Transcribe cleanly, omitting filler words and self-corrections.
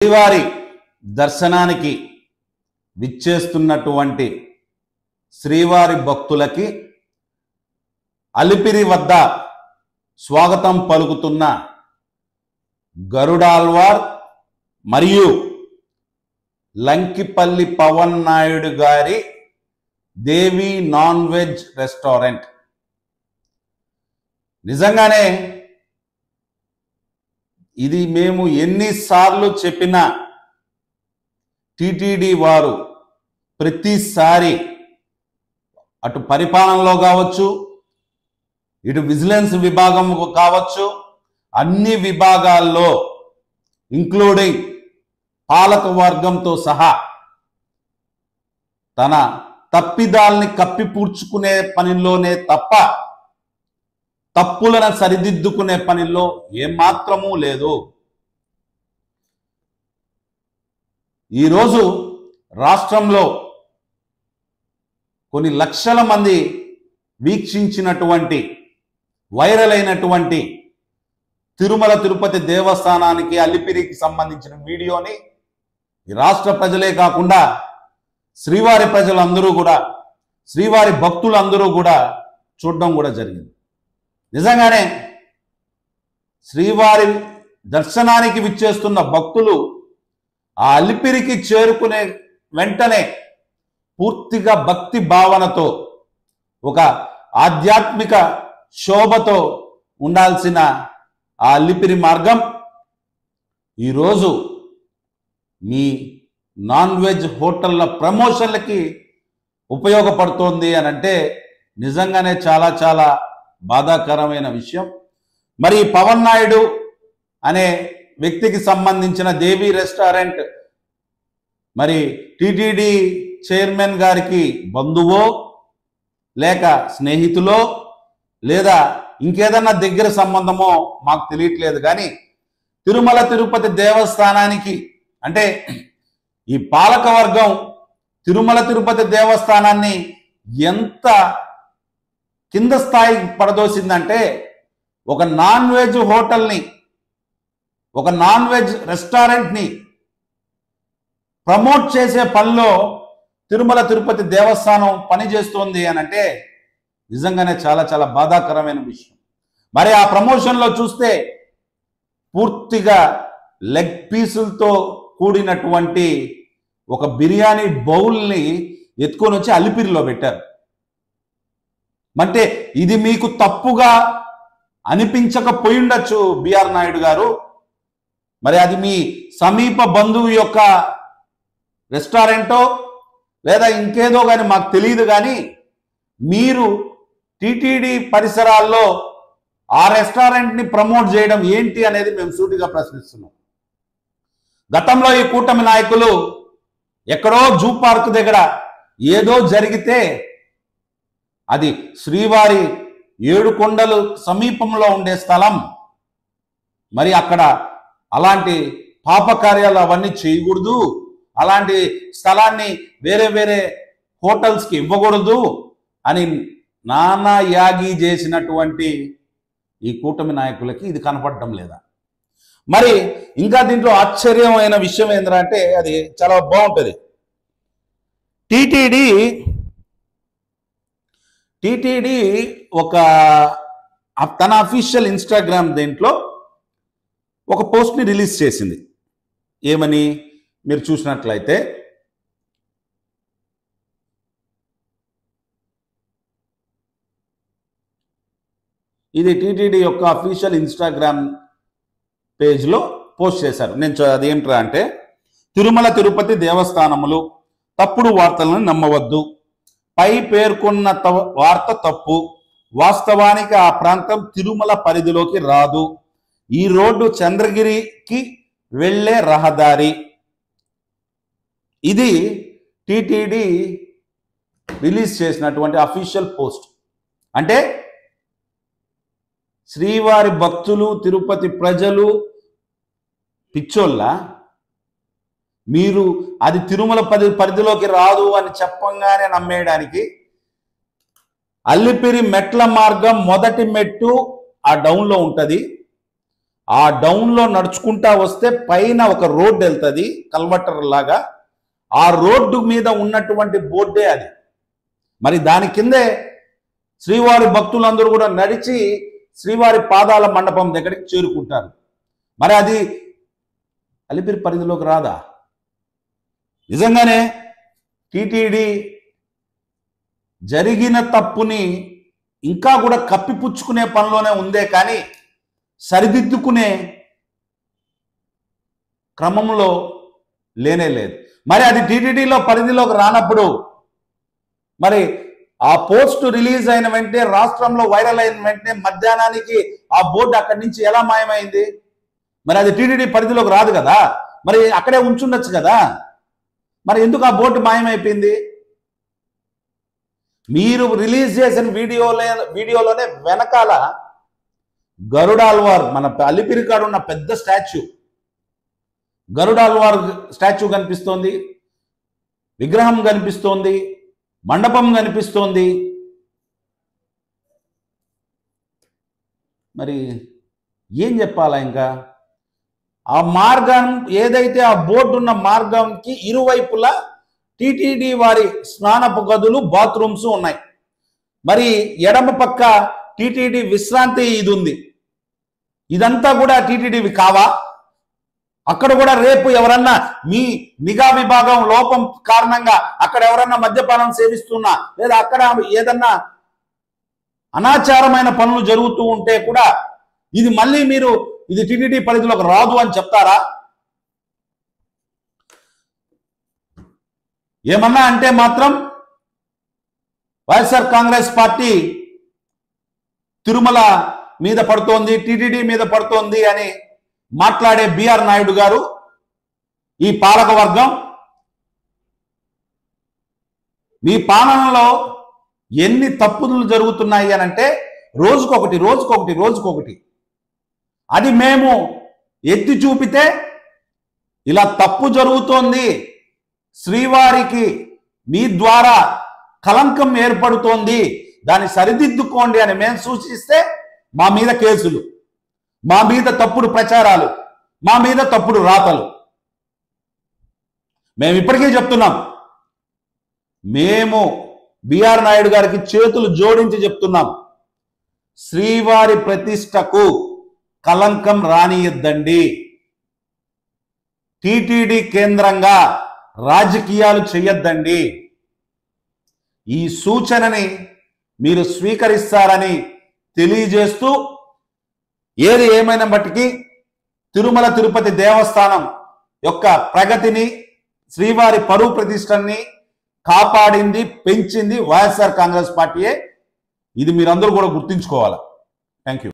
శ్రీవారి దర్శనానికి విచ్చేస్తున్నటువంటి శ్రీవారి భక్తులకి అలిపిరి వద్ద స్వాగతం పలుకుతున్న గరుడాల్వార్ మరియు లంకిపల్లి పవన్ నాయుడు గారి దేవి నాన్ వెజ్ రెస్టారెంట్. నిజంగానే ఇది మేము ఎన్నిసార్లు చెప్పినా టిటిడి వారు ప్రతిసారి అటు పరిపాలనలో కావచ్చు, ఇటు విజిలెన్స్ విభాగం కావచ్చు, అన్ని విభాగాల్లో ఇంక్లూడింగ్ పాలక వర్గంతో సహా తన తప్పిదాల్ని కప్పిపూడ్చుకునే పనిలోనే తప్ప తప్పులను సరిదిద్దుకునే పనిలో ఏమాత్రమూ లేదు. ఈరోజు రాష్ట్రంలో కొన్ని లక్షల మంది వీక్షించినటువంటి వైరల్ అయినటువంటి తిరుమల తిరుపతి దేవస్థానానికి అలిపిరికి సంబంధించిన వీడియోని ఈ రాష్ట్ర ప్రజలే కాకుండా శ్రీవారి ప్రజలందరూ కూడా, శ్రీవారి భక్తులందరూ కూడా చూడడం కూడా జరిగింది. నిజంగానే శ్రీవారి దర్శనానికి విచ్చేస్తున్న భక్తులు ఆ అలిపిరికి చేరుకునే వెంటనే పూర్తిగా భక్తి భావనతో, ఒక ఆధ్యాత్మిక శోభతో ఉండాల్సిన ఆ అలిపిరి మార్గం ఈరోజు మీ నాన్ వెజ్ హోటళ్ల ప్రమోషన్లకి ఉపయోగపడుతోంది అని అంటే నిజంగానే చాలా చాలా బాధాకరమైన విషయం. మరి పవన్ నాయుడు అనే వ్యక్తికి సంబంధించిన దేవి రెస్టారెంట్ మరి టిటిడి చైర్మన్ గారికి బంధువో లేక స్నేహితులో లేదా ఇంకేదన్నా దగ్గర సంబంధమో మాకు తెలియట్లేదు. కానీ తిరుమల తిరుపతి దేవస్థానానికి అంటే ఈ పాలక వర్గం తిరుమల తిరుపతి దేవస్థానాన్ని ఎంత కింద స్థాయికి పడదోసిందంటే, ఒక నాన్ వెజ్ హోటల్ని, ఒక నాన్ వెజ్ రెస్టారెంట్ని ప్రమోట్ చేసే పనిలో తిరుమల తిరుపతి దేవస్థానం పనిచేస్తోంది అని అంటే నిజంగానే చాలా చాలా బాధాకరమైన విషయం. మరి ఆ ప్రమోషన్లో చూస్తే పూర్తిగా లెగ్ పీసులతో కూడినటువంటి ఒక బిర్యానీ బౌల్ని ఎత్తుకొని వచ్చి అలిపిరిలో పెట్టారు. అంటే ఇది మీకు తప్పుగా అనిపించకపోయిండొచ్చు బిఆర్ నాయుడు గారు. మరి అది మీ సమీప బంధువు యొక్క రెస్టారెంటో లేదా ఇంకేదో కానీ మాకు తెలియదు. కానీ మీరు టిటిడి పరిసరాల్లో ఆ రెస్టారెంట్ని ప్రమోట్ చేయడం ఏంటి అనేది మేము సూటిగా ప్రశ్నిస్తున్నాం. గతంలో ఈ కూటమి నాయకులు ఎక్కడో జూ పార్క్ దగ్గర ఏదో జరిగితే అది శ్రీవారి 7 కొండలు సమీపంలో ఉండే స్థలం, మరి అక్కడ అలాంటి పాపకార్యాలు అవన్నీ చేయకూడదు, అలాంటి స్థలాన్ని వేరే వేరే హోటల్స్కి ఇవ్వకూడదు అని నానా యాగి చేసినటువంటి ఈ కూటమి నాయకులకి ఇది కనపడటం లేదా? మరి ఇంకా దీంట్లో ఆశ్చర్యమైన విషయం ఏంటంటే అది చాలా బాగుంటుంది. టిటిడి ఒక తన అఫీషియల్ ఇన్స్టాగ్రామ్ దీంట్లో ఒక పోస్ట్ని రిలీజ్ చేసింది. ఏమని మీరు చూసినట్లయితే, ఇది టిటిడి యొక్క అఫీషియల్ ఇన్స్టాగ్రామ్ పేజ్లో పోస్ట్ చేశారు. నేను అదేంట్రా అంటే, తిరుమల తిరుపతి దేవస్థానములు తప్పుడు వార్తలను నమ్మవద్దు. పై పేర్కొన్న వార్త తప్పు. వాస్తవానికి ఆ ప్రాంతం తిరుమల పరిధిలోకి రాదు. ఈ రోడ్డు చంద్రగిరికి వెళ్ళే రహదారి. ఇది టిటిడి రిలీజ్ చేసినటువంటి అఫీషియల్ పోస్ట్. అంటే శ్రీవారి భక్తులు, తిరుపతి ప్రజలు పిచ్చోళ్ళ, మీరు అది తిరుమల పరిధిలోకి రాదు అని చెప్పంగానే నమ్మేయడానికి అల్లిపిరి మెట్ల మార్గం మొదటి మెట్టు ఆ డౌన్లో ఉంటుంది. ఆ డౌన్లో నడుచుకుంటా వస్తే పైన ఒక రోడ్డు వెళ్తుంది కల్వర్టర్ లాగా, ఆ రోడ్డు మీద ఉన్నటువంటి బోర్డే అది. మరి దాని కిందే శ్రీవారి భక్తులందరూ కూడా నడిచి శ్రీవారి పాదాల మండపం దగ్గరికి చేరుకుంటారు. మరి అది అలిపిరి పరిధిలోకి రాదా? నిజంగానే టీటీడీ జరిగిన తప్పుని ఇంకా కూడా కప్పిపుచ్చుకునే పనిలోనే ఉందే కానీ సరిదిద్దుకునే క్రమంలో లేనే లేదు. మరి అది టీటీడీలో పరిధిలోకి రానప్పుడు మరి ఆ పోస్ట్ రిలీజ్ అయిన వెంటనే, రాష్ట్రంలో వైరల్ అయిన వెంటనే మధ్యాహ్నానికి ఆ బోర్డు అక్కడి నుంచి ఎలా మాయమైంది? మరి అది టీటీడీ పరిధిలోకి రాదు కదా, మరి అక్కడే ఉంచుండొచ్చు కదా. మరి ఎందుకు ఆ బోర్డు మాయమైపోయింది? మీరు రిలీజ్ చేసిన వీడియోలోనే వెనకాల గరుడాల్వార్, మన అలిపిరి కాడ ఉన్న పెద్ద స్టాచ్యూ, గరుడాల్వార్ స్టాచ్యూ కనిపిస్తోంది, విగ్రహం కనిపిస్తోంది, మండపం కనిపిస్తోంది. మరి ఏం చెప్పాలా? ఇంకా ఆ మార్గం ఏదైతే ఆ బోర్డు ఉన్న మార్గంకి ఇరువైపులా టీటీడీ వారి స్నానపు గదులు, బాత్రూమ్స్ ఉన్నాయి. మరి ఎడమ పక్క టీటీడీ విశ్రాంతి ఇది ఉంది. ఇదంతా కూడా టీటీడీవి కావా? అక్కడ కూడా రేపు ఎవరన్నా మీ నిఘా విభాగం లోపం కారణంగా అక్కడ ఎవరన్నా మద్యపానం సేవిస్తున్నా, లేదా అక్కడ ఏదన్నా అనాచారమైన పనులు జరుగుతూ ఉంటే కూడా ఇది మళ్ళీ మీరు ఇది టీటీడీ పరిధిలోకి రాదు అని చెప్తారా? ఏమన్నా అంటే మాత్రం వైఎస్ఆర్ కాంగ్రెస్ పార్టీ తిరుమల మీద పడుతోంది, టీటీడీ మీద పడుతోంది అని మాట్లాడే బిఆర్ నాయుడు గారు, ఈ పాలక వర్గం మీ పాలనలో ఎన్ని తప్పులు జరుగుతున్నాయి అని అంటే రోజుకొకటి అది మేము ఎత్తి చూపితే ఇలా తప్పు జరుగుతోంది, శ్రీవారికి మీ ద్వారా కలంకం ఏర్పడుతోంది, దాన్ని సరిదిద్దుకోండి అని మేము సూచిస్తే మా మీద కేసులు, మా మీద తప్పుడు ప్రచారాలు, మా మీద తప్పుడు రాతలు. మేము ఇప్పటికీ చెప్తున్నాం, మేము బిఆర్ నాయుడు గారికి చేతులు జోడించి చెప్తున్నాం, శ్రీవారి ప్రతిష్టకు కలంకం రానియద్దండి, టీటీడీ కేంద్రంగా రాజకీయాలు చేయొద్దండి. ఈ సూచనని మీరు స్వీకరిస్తారని తెలియజేస్తూ, ఏది ఏమైనప్పటికీ తిరుమల తిరుపతి దేవస్థానం యొక్క ప్రగతిని, శ్రీవారి పరువు ప్రతిష్టని కాపాడింది, పెంచింది వైఎస్ఆర్ కాంగ్రెస్ పార్టీయే. ఇది మీరందరూ కూడా గుర్తుంచుకోవాలి. Thank you.